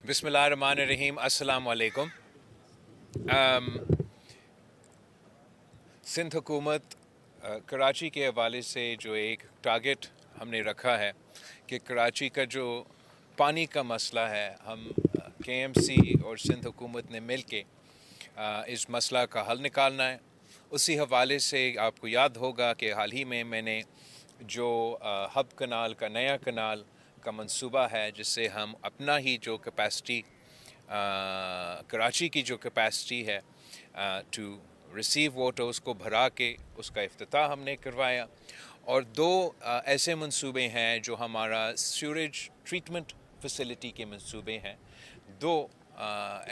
बिस्मिल्लाहिर्रहमानिर्रहीम, अस्सलाम वालेकुम। सिंध हुकूमत कराची के हवाले से जो एक टारगेट हमने रखा है कि कराची का जो पानी का मसला है, हम KMC और सिंध हुकूमत ने मिल के इस मसला का हल निकालना है। उसी हवाले से आपको याद होगा कि हाल ही में मैंने जो हब कनाल का नया कनाल का मंसूबा है, जिससे हम अपना ही जो कैपेसिटी कराची की जो कैपेसिटी है टू रिसीव वाटर, उसको भरा के उसका इफ्तिताह हमने करवाया। और दो ऐसे मंसूबे हैं जो हमारा सीवरेज ट्रीटमेंट फैसिलिटी के मंसूबे हैं। दो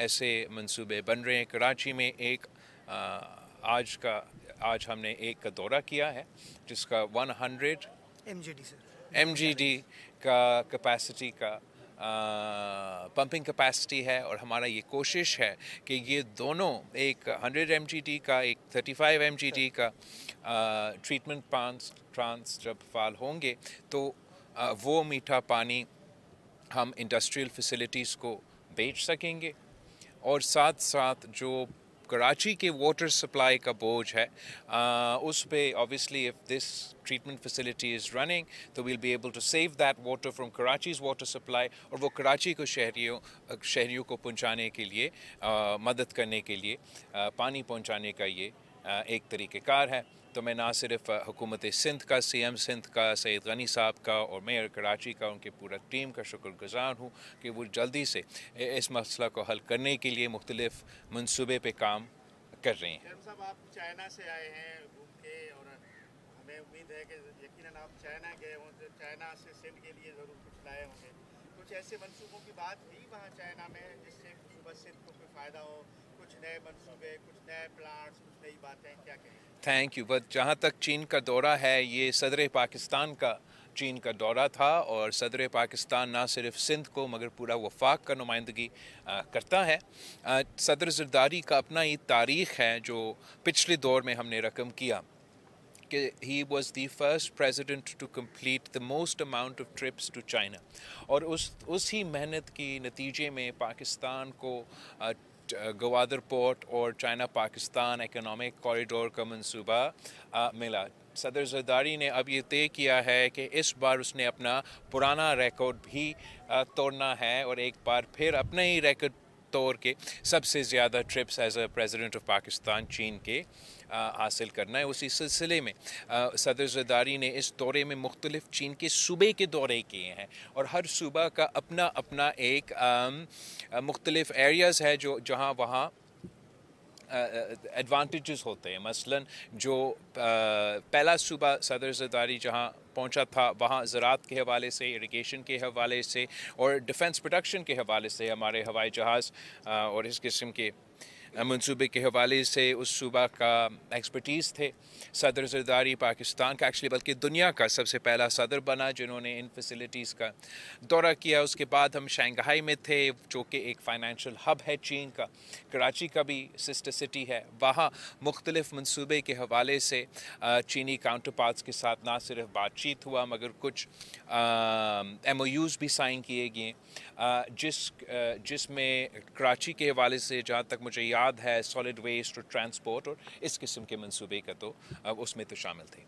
ऐसे मंसूबे बन रहे हैं कराची में। एक आज हमने एक का दौरा किया है जिसका 100 MGD का कैपेसिटी का पंपिंग कैपेसिटी है। और हमारा ये कोशिश है कि ये दोनों, एक 100 MGD का, एक 35 MGD का ट्रीटमेंट प्लांट्स जब फाल होंगे तो वो मीठा पानी हम इंडस्ट्रियल फैसिलिटीज़ को बेच सकेंगे। और साथ साथ जो कराची के वाटर सप्लाई का बोझ है, उस पे obviously if this treatment facility is running, तो we'll be able to save that water from Karachi's water supply, और वो कराची को शहरियों को पहुंचाने के लिए, मदद करने के लिए, पानी पहुंचाने का ये एक तरीक़ेकार है। तो मैं ना सिर्फ हुकूमत सिंध का, CM सिंध का, सैयद गनी साहब का और मेयर कराची का, उनके पूरा टीम का शुक्रगुज़ार हूँ कि वो जल्दी से इस मसला को हल करने के लिए मुख्तलिफ मंसूबे पे काम कर रहे हैं। साहब, आप चाइना से आए हैं घूम के, और हमें उम्मीद है कि यकीनन आप चाइना गए हों तो चाइना से सिंध के लिए ज़रूर कुछ लाए होंगे। कुछ ऐसे मंसूबों की बात हुई वहाँ चाइना में जिससे सुबह सिंध को कोई फ़ायदा हो? कुछ नए मंसूबे, कुछ नए प्लांट्स, कुछ नई बातें, क्या कहें? Thank you. बट जहाँ तक चीन का दौरा है, ये सदर पाकिस्तान का चीन का दौरा था, और सदर पाकिस्तान ना सिर्फ सिंध को मगर पूरा वफाक का नुमाइंदगी करता है। सदर ज़रदारी का अपना ही तारीख़ है जो पिछले दौर में हमने रकम किया कि he was the first president to complete the most amount of trips to China, और उसी मेहनत की नतीजे में पाकिस्तान को गवादर पोर्ट और चाइना पाकिस्तान इकोनॉमिक कॉरिडोर का मंसूबा मिला। सदर ज़रदारी ने अब ये तय किया है कि इस बार उसने अपना पुराना रिकॉर्ड भी तोड़ना है, और एक बार फिर अपना ही रिकॉर्ड तोड़ के सबसे ज़्यादा trips as a president of Pakistan चीन के हासिल करना है। उसी सिलसिले में सदर ज़रदारी ने इस दौरे में मुख्तलिफ चीन के सूबे के दौरे किए हैं, और हर सूबा का अपना अपना एक मुख्तलिफ एरियाज़ है जहाँ वहाँ एडवांटेजेस होते हैं। मसलन जो पहला सूबा सदर ज़रदारी जहाँ पहुंचा था, वहाँ ज़राअत के हवाले से, इरिगेशन के हवाले से और डिफेंस प्रोडक्शन के हवाले से हमारे हवाई जहाज़ और इस किस्म के मंसूबे के हवाले से उस सूबा का एक्सपर्टीज़ थे। सदर ज़रदारी पाकिस्तान का एक्चुअली बल्कि दुनिया का सबसे पहला सदर बना जिन्होंने इन फैसिलिटीज़ का दौरा किया। उसके बाद हम शंघाई में थे, जो कि एक फ़ाइनेंशियल हब है चीन का। कराची का भी सिस्टर सिटी है। वहाँ मुख्तलिफ मंसूबे के हवाले से चीनी काउंटर पार्ट्स के साथ ना सिर्फ बातचीत हुआ मगर कुछ MOUs भी साइन किए गए, जिसमें कराची के हवाले से जहाँ तक मुझे याद है सॉलिड वेस्ट और ट्रांसपोर्ट और इस किस्म के मंसूबे का तो उसमें तो शामिल थे।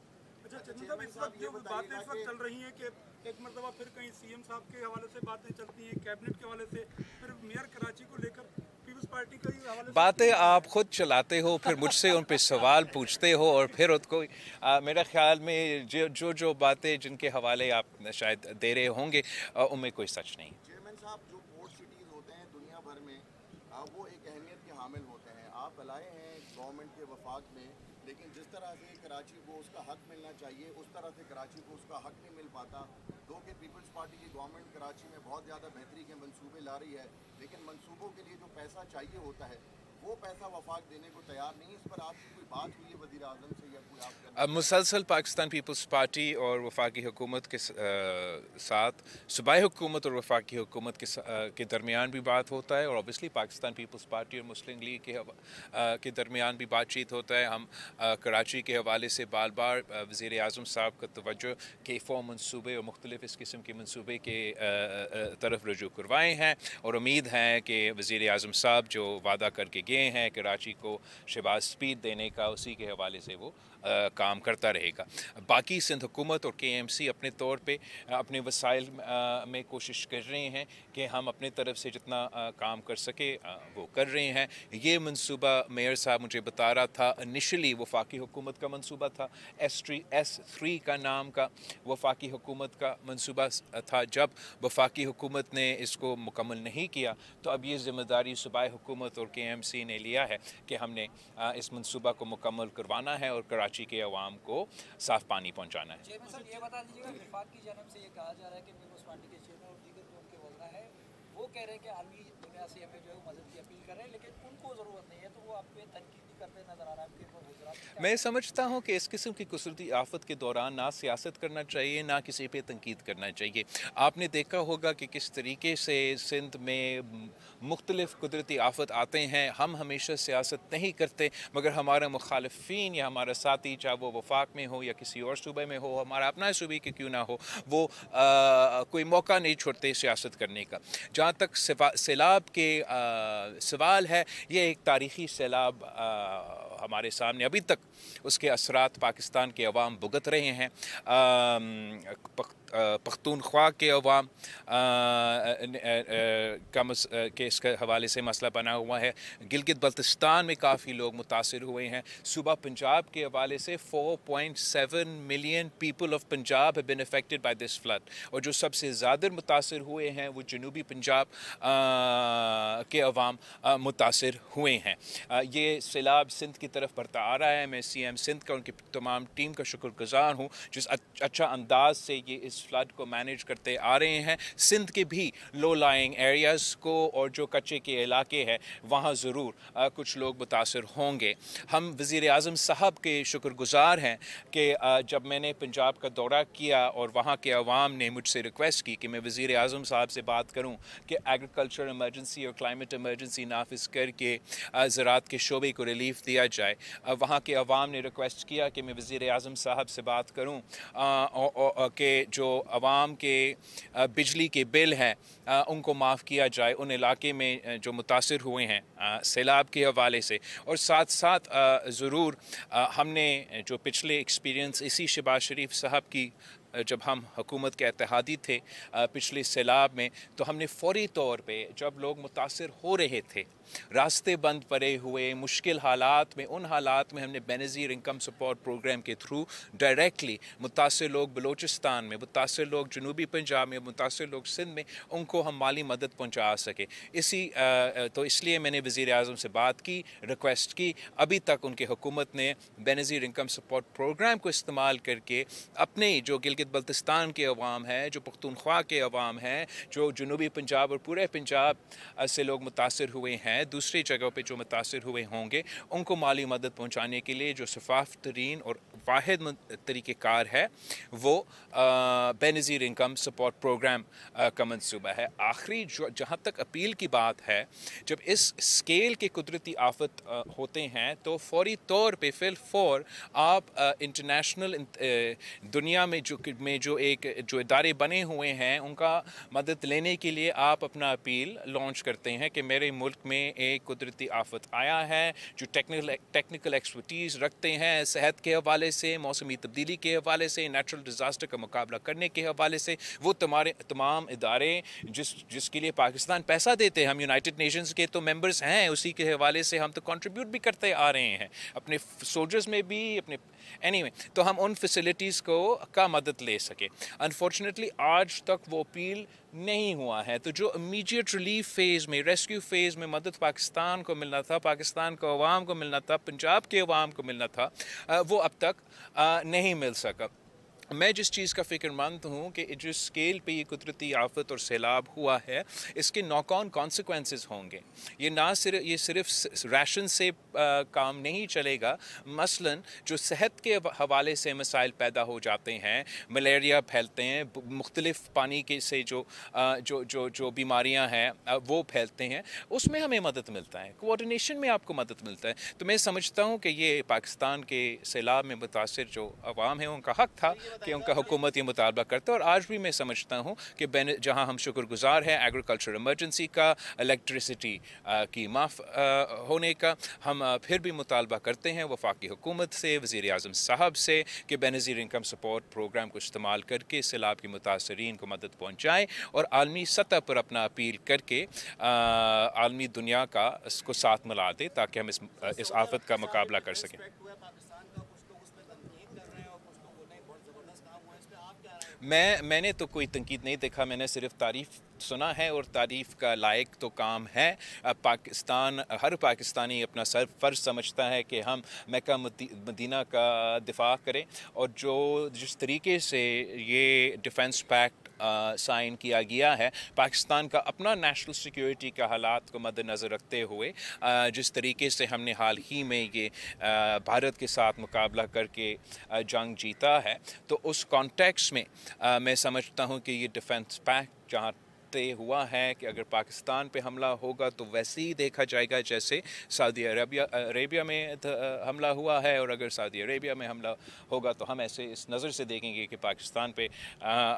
अच्छा साहब, इस वक्त जो बातें इस वक्त चल रही हैं कि एक मरतबा फिर कहीं CM साहब के हवाले से बातें चलती हैं, कैबिनेट के हवाले से, फिर मेयर कराची को लेकर पीपल्स पार्टी का ही हवाले से बातें आप खुद चलाते हो, फिर मुझसे उन पे सवाल पूछते हो, और फिर उनको मेरा ख्याल में जो बातें जिनके हवाले आप शायद दे रहे होंगे उनमें कोई सच नहीं। चेयरमैन साहब, जो पोर्ट सिटीज़ होते हैं दुनिया भर में, वो एक अहमियत के हामिल होते हैं। आप लाए हैं गवर्नमेंट के वफाक में, लेकिन जिस तरह से कराची को उसका हक मिलना चाहिए उस तरह से कराची को उसका हक नहीं मिल पाता। दो कि पीपल्स पार्टी की गवर्नमेंट कराची में बहुत ज़्यादा बेहतरी के मंसूबे ला रही है, लेकिन मंसूबों के लिए जो पैसा चाहिए होता है وہ پیسہ وفاق دینے کو تیار نہیں. اس پر آپ کی کوئی بات ہوئی ہے وزیر اعظم سے یا کوئی آپ اب مسلسل پاکستان پیپلز پارٹی اور وفاقی حکومت کے ساتھ صوبائی حکومت اور وفاقی حکومت کے درمیان بھی بات ہوتا ہے, اور اوبیسلی پاکستان پیپلز پارٹی اور مسلم لیگ کے درمیان بھی بات چیت ہوتا ہے. ہم کراچی کے حوالے سے بار بار وزیر اعظم صاحب کا توجہ K4 منصوبے اور مختلف اس قسم کے منصوبے کے طرف رجوع کروائے ہیں, اور امید ہے کہ وزیر اعظم صاحب جو وعدہ کر کے گئے ہیں کراچی کو شہباز سپیڈ دینے کا, اسی کے حوالے سے وہ کام کرتا رہے گا. باقی سندھ حکومت اور KMC اپنے طور پہ اپنے وسائل میں کوشش کر رہے ہیں کہ ہم اپنے طرف سے جتنا کام کر سکے وہ کر رہے ہیں. یہ منصوبہ میئر صاحب مجھے بتا رہا تھا انیشلی وفاقی حکومت کا منصوبہ تھا, S3 کا نام کا وفاقی حکومت کا منصوبہ تھا. جب وفاقی حکومت نے اس کو مکمل نہیں کیا تو اب یہ ذمہ داری صوبائی حکومت اور KMC نے لیا ہے کہ ہم نے اس منصوبہ کو مکمل کروانا ہے اور کراچی کے عوام کو صاف پانی پہنچانا ہے. چیئرمین صاحب یہ بتا دیجیے گا, وفاق کی جانب سے یہ کہا جا رہا ہے کہ پیپلز پارٹی کے چیئرمین اور دیگر جو ان کے وزراء ہیں وہ کہہ رہے ہیں کہ عالمی دنیا سے ہمیں جو ہے مدد کی اپیل کر رہے ہیں, لیکن ان کو ضرورت نہیں ہے, تو وہ آپ پہ تنقید بھی کرتے نظر آ رہا ہے آپ کے وزراء. میں سمجھتا ہوں کہ اس قسم کی قدرتی آفت کے دوران نہ سیاست کرنا چاہیے نہ کسی پہ تنقید کرنا چاہیے. آپ نے دیکھا ہوگا کہ کس طریقے سے سندھ میں مختلف قدرتی آفت آتے ہیں. ہم ہمیشہ سیاست نہیں کرتے, مگر ہمارے مخالفین یا ہمارا ساتھی, چاہے وہ وفاق میں ہو یا کسی اور صوبے میں ہو, ہمارا اپنا صوبے کی کیوں نہ ہو, وہ کوئی موقع نہیں چھوڑتے سیاست کرنے کا. جہاں تک سیلاب کے سوال ہے, یہ ایک تاریخی سیلاب ہمارے سامنے, ابھی تک اس کے اثرات پاکستان کے عوام بھگت رہے ہیں. پختونخوا کے عوام کے اس کے حوالے سے مسئلہ بنا ہوا ہے. گلگت بلتستان میں کافی لوگ متاثر ہوئے ہیں. صوبہ پنجاب کے حوالے سے 4.7 million people of Punjab have been affected by this flood, اور جو سب سے زیادہ متاثر ہوئے ہیں وہ جنوبی پنجاب کے عوام متاثر ہوئے ہیں. یہ سیلاب سندھ کی طرف بڑھتا آ رہا ہے. میں CM سندھ کا ان کی تمام ٹیم کا شکر گزار ہوں جس اچھا انداز سے یہ اس فلڈ کو مینیج کرتے آ رہے ہیں. سندھ کے بھی لو لائنگ ایریاز کو اور جو کچے کے علاقے ہیں وہاں ضرور کچھ لوگ متاثر ہوں گے. ہم وزیر اعظم صاحب کے شکر گزار ہیں کہ جب میں نے پنجاب کا دورہ کیا اور وہاں کے عوام نے مجھ سے ریکویسٹ کی کہ میں وزیر اعظم صاحب سے بات کروں کہ ایگریکلچر ایمرجنسی اور کلائمیٹ ایمرجنسی نافذ کر کے زراعت کے شعبے کو ریلیف دیا جائے, وہاں کے عوام نے ریکویسٹ کیا کہ میں وزیر اعظم صاحب سے بات کروں کہ جو عوام کے بجلی کے بل ہیں ان کو معاف کیا جائے ان علاقے میں جو متاثر ہوئے ہیں سیلاب کے حوالے سے. اور ساتھ ساتھ ضرور ہم نے جو پچھلے ایکسپیرینس اسی شہباز شریف صاحب کی جب ہم حکومت کے اتحادی تھے پچھلے سیلاب میں, تو ہم نے فوری طور پہ جب لوگ متاثر ہو رہے تھے, راستے بند پڑے ہوئے, مشکل حالات میں, ان حالات میں ہم نے بینظیر انکم سپورٹ پروگرام کے تھرو ڈائریکٹلی متاثر لوگ بلوچستان میں, متاثر لوگ جنوبی پنجاب میں, متاثر لوگ سندھ میں, ان کو ہم مالی مدد پہنچا سکے. تو اس لیے میں نے وزیر اعظم سے بات کی, ریکویسٹ کی. ابھی تک ان کی حکومت نے بینظیر انکم سپورٹ پروگرام کو استعمال کر کے اپنے جو گلگت بلتستان کے عوام ہیں, جو پختونخوا کے عوام ہیں, جو جنوبی پنجاب اور پورے پنجاب سے لوگ متاثر ہوئے ہیں, دوسری جگہوں پہ جو متاثر ہوئے ہوں گے, ان کو مالی مدد پہنچانے کے لیے جو شفاف ترین اور واحد طریقہ کار ہے وہ بینظیر انکم سپورٹ پروگرام کا منصوبہ ہے. آخری جہاں تک اپیل کی بات ہے, جب اس اسکیل کے قدرتی آفت ہوتے ہیں تو فوری طور پہ فی الفور آپ انٹرنیشنل دنیا میں جو ادارے بنے ہوئے ہیں ان کا مدد لینے کے لیے آپ اپنا اپیل لانچ کرتے ہیں کہ میرے ملک میں ایک قدرتی آفت آیا ہے, جو ٹیکنیکل ایکسپرٹیز رکھتے ہیں صحت کے حوالے سے, موسمی تبدیلی کے حوالے سے, نیچرل ڈیزاسٹر کا مقابلہ کرنے کے حوالے سے. وہ تمام ادارے جس کے لیے پاکستان پیسہ دیتے ہیں, ہم یونائٹڈ نیشنز کے تو ممبرز ہیں, اسی کے حوالے سے ہم تو کنٹریبیوٹ بھی کرتے آ رہے ہیں اپنے سولجرز میں بھی, اپنے تو ہم ان فیسلٹیز کا مدد لے سکے. انفارچونیٹلی آج تک وہ اپیل نہیں ہوا ہے. تو جو امیجیٹ ریلیف فیز میں, ریسکیو فیز میں مدد پاکستان کو ملنا تھا, پاکستان کو عوام کو ملنا تھا, پنجاب کے عوام کو ملنا تھا, وہ اب تک نہیں مل سکا. मैं जिस चीज़ का फ़िक्रमंद हूँ कि जिस स्केल पे ये कुदरती आफत और सैलाब हुआ है, इसके नॉक ऑन कॉन्सिक्वेंसेस होंगे। ये सिर्फ राशन से काम नहीं चलेगा। मसलन जो सेहत के हवाले से मसाइल पैदा हो जाते हैं, मलेरिया फैलते हैं, मुख्तलिफ पानी के से जो बीमारियाँ हैं वो फैलते हैं, उसमें हमें मदद मिलता है, कोऑर्डिनेशन में आपको मदद मिलता है। तो मैं समझता हूँ कि ये पाकिस्तान के सैलाब में मुतासिर जो अवाम है उनका हक़ था कि उनका हुकूमत ये मुतालबा करता है। और आज भी मैं समझता हूँ कि जहाँ हम शुक्रगुजार हैं एग्रीकल्चर इमरजेंसी का, इलेक्ट्रिसिटी की माफ़ होने का, हम फिर भी मुतालबा करते हैं वफाकी हुकूमत से, वज़ीर आज़म साहब से कि बेनज़ीर इनकम सपोर्ट प्रोग्राम को इस्तेमाल करके सैलाब के मुतासरीन को मदद पहुँचाएँ और आलमी सतह पर अपना अपील करके आलमी दुनिया का इसको साथ मिला दे ताकि हम इस आफत का मुकाबला कर सकें। मैंने तो कोई तनकीद नहीं देखा, मैंने सिर्फ तारीफ़ सुना है और तारीफ़ का लायक तो काम है। पाकिस्तान, हर पाकिस्तानी अपना फ़र्ज़ समझता है कि हम मक्का मदीना का दिफा करें और जिस तरीके से ये डिफेंस पैक्ट साइन किया गया है, पाकिस्तान का अपना नेशनल सिक्योरिटी का हालात को मद्देनज़र रखते हुए जिस तरीके से हमने हाल ही में ये भारत के साथ मुकाबला करके जंग जीता है, तो उस कॉन्टेक्स्ट में मैं समझता हूँ कि ये डिफेंस पैक्ट जहाँ तय हुआ है कि अगर पाकिस्तान पे हमला होगा तो वैसे ही देखा जाएगा जैसे सऊदी अरेबिया में हमला हुआ है, और अगर सऊदी अरेबिया में हमला होगा तो हम ऐसे इस नज़र से देखेंगे कि पाकिस्तान पे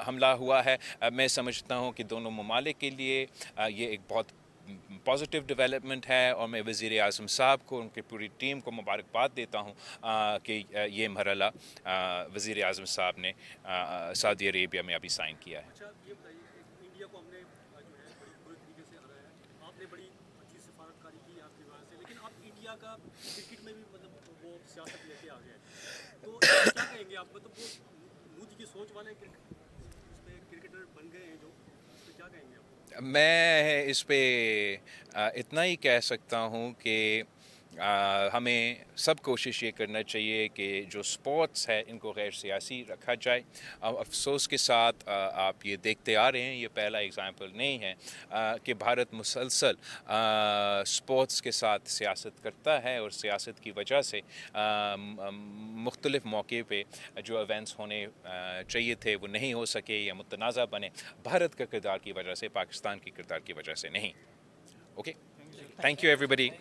हमला हुआ है। मैं समझता हूँ कि दोनों ममालिक के लिए ये एक बहुत पॉजिटिव डेवलपमेंट है और मैं वज़ीर आज़म साहब को, उनकी पूरी टीम को मुबारकबाद देता हूँ कि ये मरहला वज़ीर आज़म साहब ने सऊदी अरेबिया में अभी साइन किया है। अच्छा, ये बताइए, इंडिया को हमने जो है बड़ी बुरे तरीके से हराया है, आपने बड़ी अच्छी सिफारतकारी की आपकी वजह से, लेकिन आप इंडिया का क्रिकेट में भी मतलब वो सियासत लेके आ गए, तो क्या कहेंगे आप? मतलब वो मोदी की सोच वाले क्रिकेटर बन गए हैं जो, इस पर क्या कहेंगे आप? मैं इस पे इतना ही कह सकता हूँ कि हमें सब कोशिश ये करना चाहिए कि जो स्पोर्ट्स है इनको गैर सियासी रखा जाए। अफसोस के साथ आप ये देखते आ रहे हैं, ये पहला एग्ज़ाम्पल नहीं है कि भारत मुसलसल स्पोर्ट्स के साथ सियासत करता है और सियासत की वजह से मुख्तलिफ मौके पे जो इवेंट्स होने चाहिए थे वो नहीं हो सके या मुतनाज़ा बने, भारत का किरदार की वजह से, पाकिस्तान की किरदार की वजह से नहीं। Okay, thank you everybody.